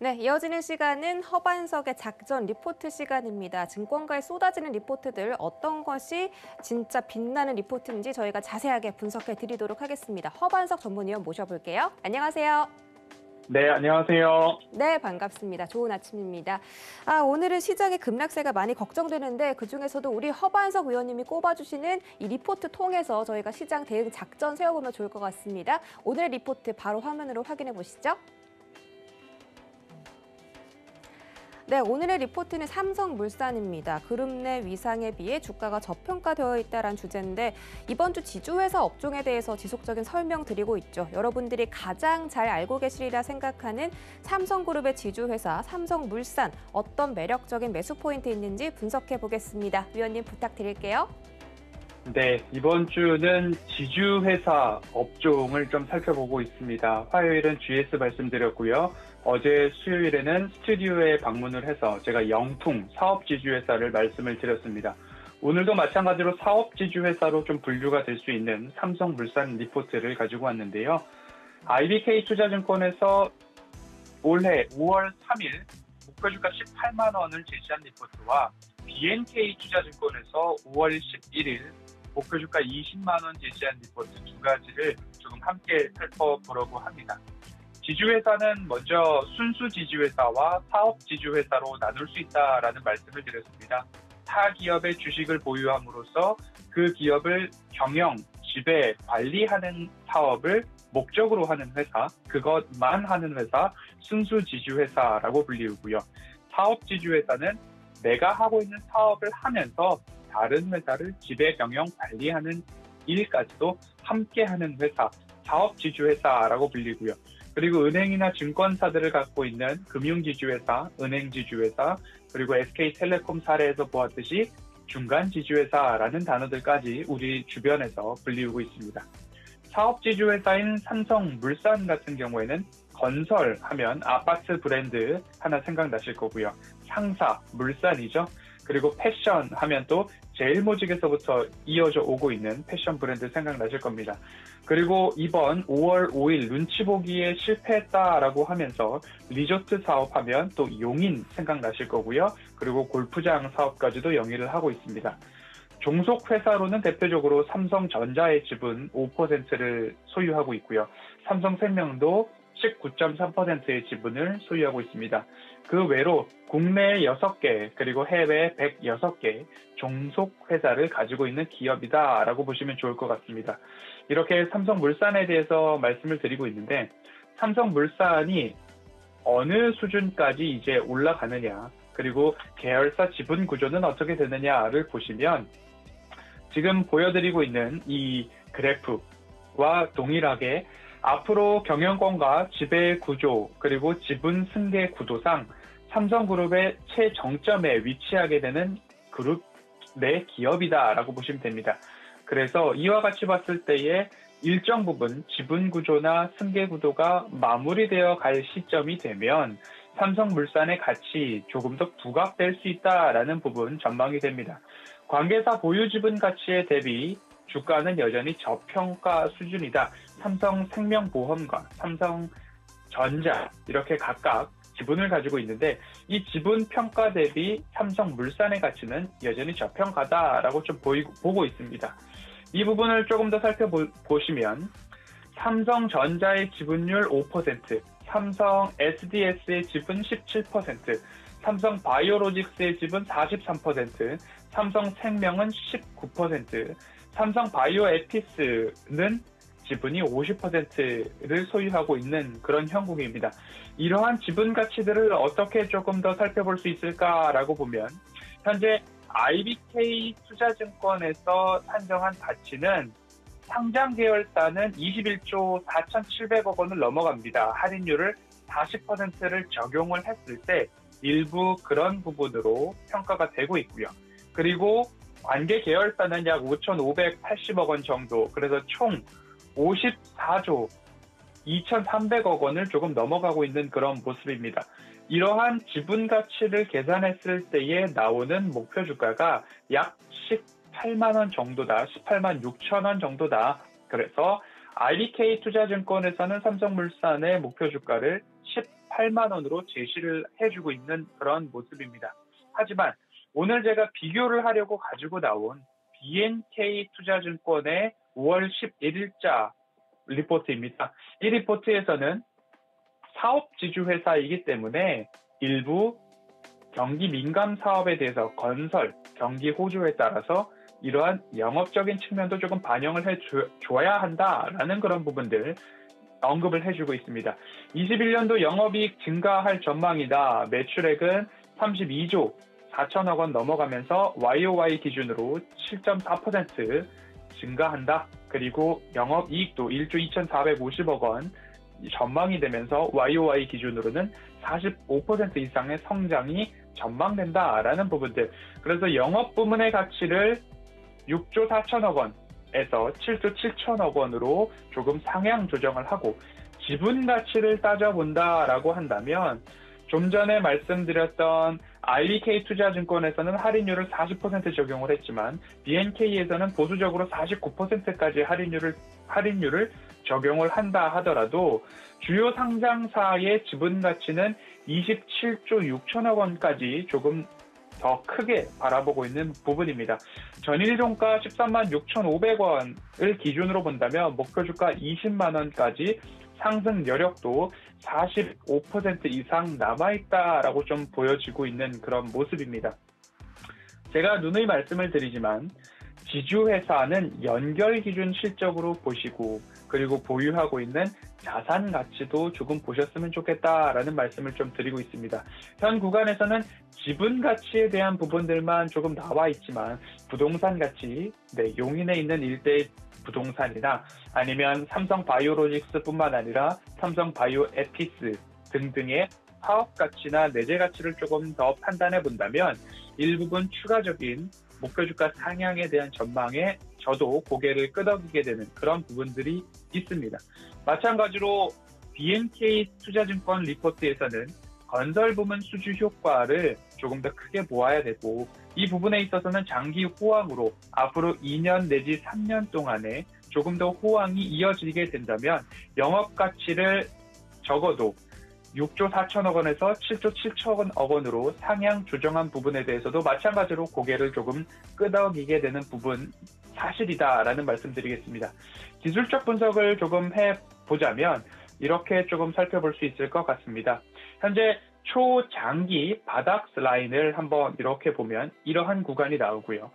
네, 이어지는 시간은 허반석의 작전 리포트 시간입니다. 증권가에 쏟아지는 리포트들 어떤 것이 진짜 빛나는 리포트인지 저희가 자세하게 분석해 드리도록 하겠습니다. 허반석 전문위원 모셔볼게요. 안녕하세요. 네, 안녕하세요. 네, 반갑습니다. 좋은 아침입니다. 오늘은 시장의 급락세가 많이 걱정되는데 그중에서도 우리 허반석 위원님이 꼽아주시는 이 리포트 통해서 저희가 시장 대응 작전 세워보면 좋을 것 같습니다. 오늘의 리포트 바로 화면으로 확인해 보시죠. 네, 오늘의 리포트는 삼성물산입니다. 그룹 내 위상에 비해 주가가 저평가되어 있다는 주제인데 이번 주 지주회사 업종에 대해서 지속적인 설명드리고 있죠. 여러분들이 가장 잘 알고 계시리라 생각하는 삼성그룹의 지주회사 삼성물산 어떤 매력적인 매수 포인트 있는지 분석해 보겠습니다. 위원님 부탁드릴게요. 네, 이번 주는 지주회사 업종을 좀 살펴보고 있습니다. 화요일은 GS 말씀드렸고요. 어제 수요일에는 스튜디오에 방문을 해서 제가 영풍 사업지주회사를 말씀을 드렸습니다. 오늘도 마찬가지로 사업지주회사로 좀 분류가 될 수 있는 삼성물산 리포트를 가지고 왔는데요. IBK 투자증권에서 올해 5월 3일 목표주가 18만 원을 제시한 리포트와 BNK 투자증권에서 5월 11일 목표주가 20만 원 제시한 리포트 두 가지를 조금 함께 살펴보려고 합니다. 지주회사는 먼저 순수 지주회사와 사업 지주회사로 나눌 수 있다라는 말씀을 드렸습니다. 타 기업의 주식을 보유함으로써 그 기업을 경영, 지배, 관리하는 사업을 목적으로 하는 회사, 그것만 하는 회사, 순수 지주회사라고 불리우고요. 사업 지주회사는 내가 하고 있는 사업을 하면서 다른 회사를 지배, 경영, 관리하는 일까지도 함께 하는 회사, 사업 지주회사라고 불리고요. 그리고 은행이나 증권사들을 갖고 있는 금융지주회사, 은행지주회사, 그리고 SK텔레콤 사례에서 보았듯이 중간지주회사라는 단어들까지 우리 주변에서 불리우고 있습니다. 사업지주회사인 삼성물산 같은 경우에는 건설하면 아파트 브랜드 하나 생각나실 거고요. 상사, 물산이죠. 그리고 패션 하면 또 제일모직에서부터 이어져 오고 있는 패션 브랜드 생각나실 겁니다. 그리고 이번 5월 5일 눈치 보기에 실패했다라고 하면서 리조트 사업하면 또 용인 생각나실 거고요. 그리고 골프장 사업까지도 영위를 하고 있습니다. 종속 회사로는 대표적으로 삼성전자의 지분 5%를 소유하고 있고요. 삼성생명도 19.3%의 지분을 소유하고 있습니다. 그 외로 국내 6개 그리고 해외 106개 종속 회사를 가지고 있는 기업이다라고 보시면 좋을 것 같습니다. 이렇게 삼성물산에 대해서 말씀을 드리고 있는데 삼성물산이 어느 수준까지 이제 올라가느냐 그리고 계열사 지분 구조는 어떻게 되느냐를 보시면 지금 보여드리고 있는 이 그래프와 동일하게 앞으로 경영권과 지배 구조 그리고 지분 승계 구도상 삼성그룹의 최정점에 위치하게 되는 그룹 내 기업이다라고 보시면 됩니다. 그래서 이와 같이 봤을 때에 일정 부분 지분 구조나 승계 구도가 마무리되어 갈 시점이 되면 삼성물산의 가치 조금 더 부각될 수 있다라는 부분 전망이 됩니다. 관계사 보유 지분 가치에 대비 주가는 여전히 저평가 수준이다. 삼성생명보험과 삼성전자 이렇게 각각 지분을 가지고 있는데 이 지분 평가 대비 삼성물산의 가치는 여전히 저평가다라고 좀 보고 있습니다. 이 부분을 조금 더 살펴보시면 삼성전자의 지분율 5%, 삼성 SDS의 지분 17%, 삼성바이오로직스의 지분 43%, 삼성생명은 19%, 삼성바이오에피스는 지분이 50%를 소유하고 있는 그런 형국입니다. 이러한 지분 가치들을 어떻게 조금 더 살펴볼 수 있을까라고 보면 현재 IBK 투자증권에서 산정한 가치는 상장 계열사는 21조 4,700억 원을 넘어갑니다. 할인율을 40%를 적용을 했을 때 일부 그런 부분으로 평가가 되고 있고요. 그리고 관계 계열사는 약 5,580억 원 정도, 그래서 총 54조 2,300억 원을 조금 넘어가고 있는 그런 모습입니다. 이러한 지분 가치를 계산했을 때에 나오는 목표 주가가 약 18만 원 정도다. 18만 6천 원 정도다. 그래서 IBK 투자증권에서는 삼성물산의 목표 주가를 8만 원으로 제시를 해주고 있는 그런 모습입니다. 하지만 오늘 제가 비교를 하려고 가지고 나온 BNK 투자증권의 5월 11일자 리포트입니다. 이 리포트에서는 사업지주회사이기 때문에 일부 경기 민감 사업에 대해서 건설, 경기 호조에 따라서 이러한 영업적인 측면도 조금 반영을 해줘야 한다라는 그런 부분들 언급을 해주고 있습니다. 21년도 영업이익 증가할 전망이다. 매출액은 32조 4천억 원 넘어가면서 YOY 기준으로 7.4% 증가한다. 그리고 영업이익도 1조 2,450억 원 전망이 되면서 YOY 기준으로는 45% 이상의 성장이 전망된다라는 부분들. 그래서 영업 부문의 가치를 6조 4천억 원에서 7조 7천억 원으로 조금 상향 조정을 하고 지분 가치를 따져본다라고 한다면 좀 전에 말씀드렸던 IBK 투자증권에서는 할인율을 40% 적용을 했지만 BNK에서는 보수적으로 49%까지 할인율을 적용을 한다 하더라도 주요 상장사의 지분 가치는 27조 6천억 원까지 조금 더 크게 바라보고 있는 부분입니다. 전일 종가 13만 6,500원을 기준으로 본다면 목표 주가 20만 원까지 상승 여력도 45% 이상 남아있다라고 좀 보여지고 있는 그런 모습입니다. 제가 누누이 말씀을 드리지만 지주회사는 연결 기준 실적으로 보시고 그리고 보유하고 있는 자산 가치도 조금 보셨으면 좋겠다라는 말씀을 좀 드리고 있습니다. 현 구간에서는 지분 가치에 대한 부분들만 조금 나와 있지만 부동산 가치, 용인에 있는 일대 부동산이나 아니면 삼성 바이오로직스뿐만 아니라 삼성 바이오 에피스 등등의 사업 가치나 내재 가치를 조금 더 판단해 본다면 일부분 추가적인 목표 주가 상향에 대한 전망에 저도 고개를 끄덕이게 되는 그런 부분들이 있습니다. 마찬가지로 BNK 투자증권 리포트에서는 건설 부문 수주 효과를 조금 더 크게 보아야 되고 이 부분에 있어서는 장기 호황으로 앞으로 2년 내지 3년 동안에 조금 더 호황이 이어지게 된다면 영업 가치를 적어도 6조 4천억 원에서 7조 7천억 원으로 상향 조정한 부분에 대해서도 마찬가지로 고개를 조금 끄덕이게 되는 부분 사실이다라는 말씀드리겠습니다. 기술적 분석을 조금 해보자면 이렇게 조금 살펴볼 수 있을 것 같습니다. 현재 초장기 바닥 라인을 한번 이렇게 보면 이러한 구간이 나오고요.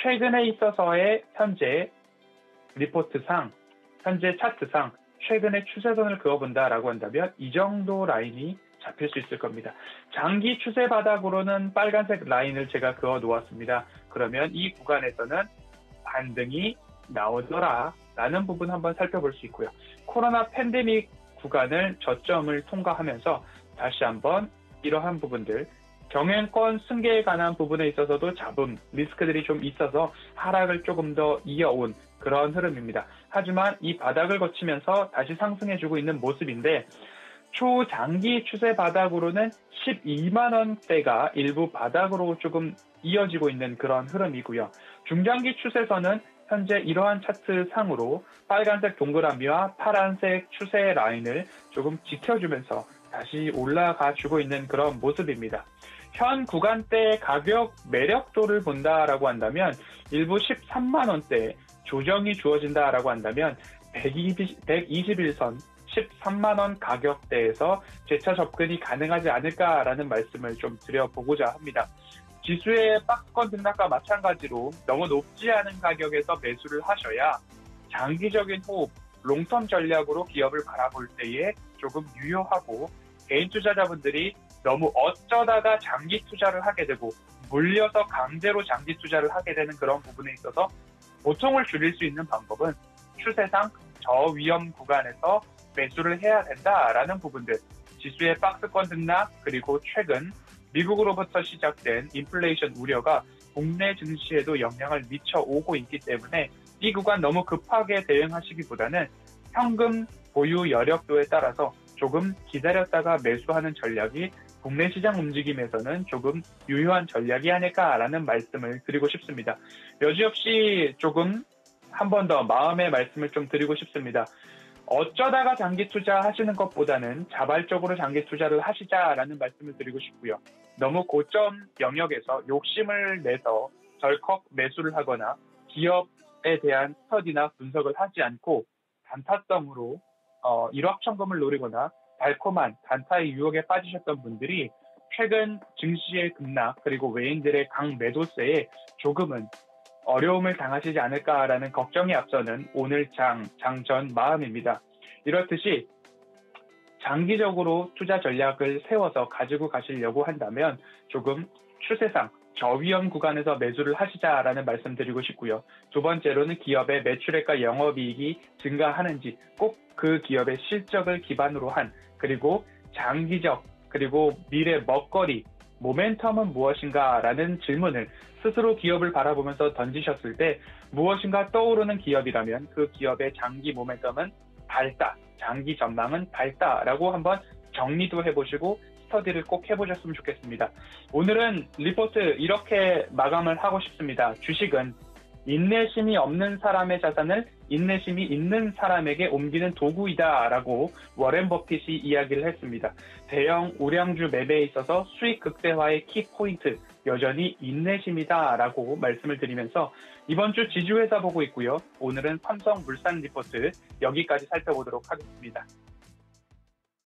최근에 있어서의 현재 리포트상, 현재 차트상 최근에 추세선을 그어본다라고 한다면 이 정도 라인이 잡힐 수 있을 겁니다. 장기 추세 바닥으로는 빨간색 라인을 제가 그어 놓았습니다. 그러면 이 구간에서는 반등이 나오더라라는 부분 한번 살펴볼 수 있고요. 코로나 팬데믹 구간을 저점을 통과하면서 다시 한번 이러한 부분들 경영권 승계에 관한 부분에 있어서도 잡음, 리스크들이 좀 있어서 하락을 조금 더 이어온 그런 흐름입니다. 하지만 이 바닥을 거치면서 다시 상승해주고 있는 모습인데 초장기 추세 바닥으로는 12만 원대가 일부 바닥으로 조금 이어지고 있는 그런 흐름이고요. 중장기 추세선은 현재 이러한 차트 상으로 빨간색 동그라미와 파란색 추세 라인을 조금 지켜주면서 다시 올라가 주고 있는 그런 모습입니다. 현 구간대의 가격 매력도를 본다라고 한다면 일부 13만 원대 조정이 주어진다라고 한다면 121선 13만 원 가격대에서 재차 접근이 가능하지 않을까라는 말씀을 좀 드려보고자 합니다. 지수의 박스권 등락과 마찬가지로 너무 높지 않은 가격에서 매수를 하셔야 장기적인 호흡, 롱텀 전략으로 기업을 바라볼 때에 조금 유효하고 개인 투자자분들이 너무 어쩌다가 장기 투자를 하게 되고 물려서 강제로 장기 투자를 하게 되는 그런 부분에 있어서 고통을 줄일 수 있는 방법은 추세상 저위험 구간에서 매수를 해야 된다라는 부분들, 지수의 박스권 등락 그리고 최근 미국으로부터 시작된 인플레이션 우려가 국내 증시에도 영향을 미쳐오고 있기 때문에 이 구간 너무 급하게 대응하시기보다는 현금 보유 여력도에 따라서 조금 기다렸다가 매수하는 전략이 국내 시장 움직임에서는 조금 유효한 전략이 아닐까라는 말씀을 드리고 싶습니다. 여지없이 조금 한 번 더 마음의 말씀을 좀 드리고 싶습니다. 어쩌다가 장기 투자하시는 것보다는 자발적으로 장기 투자를 하시자라는 말씀을 드리고 싶고요. 너무 고점 영역에서 욕심을 내서 덜컥 매수를 하거나 기업에 대한 스터디나 분석을 하지 않고 단타성으로 일확천금을 노리거나 달콤한 단타의 유혹에 빠지셨던 분들이 최근 증시의 급락 그리고 외인들의 강매도세에 조금은 어려움을 당하시지 않을까라는 걱정이 앞서는 오늘 장전 마음입니다. 이렇듯이 장기적으로 투자 전략을 세워서 가지고 가시려고 한다면 조금 추세상 저위험 구간에서 매수를 하시자라는 말씀 드리고 싶고요. 두 번째로는 기업의 매출액과 영업이익이 증가하는지 꼭 그 기업의 실적을 기반으로 한 그리고 장기적 그리고 미래 먹거리 모멘텀은 무엇인가라는 질문을 스스로 기업을 바라보면서 던지셨을 때 무엇인가 떠오르는 기업이라면 그 기업의 장기 모멘텀은 밝다, 장기 전망은 밝다라고 한번 정리도 해보시고 스터디를 꼭 해보셨으면 좋겠습니다. 오늘은 리포트 이렇게 마감을 하고 싶습니다. 주식은 인내심이 없는 사람의 자산을 인내심이 있는 사람에게 옮기는 도구이다라고 워렌 버핏이 이야기를 했습니다. 대형 우량주 매매에 있어서 수익 극대화의 키포인트 여전히 인내심이다라고 말씀을 드리면서 이번 주 지주회사 보고 있고요. 오늘은 삼성물산 리포트 여기까지 살펴보도록 하겠습니다.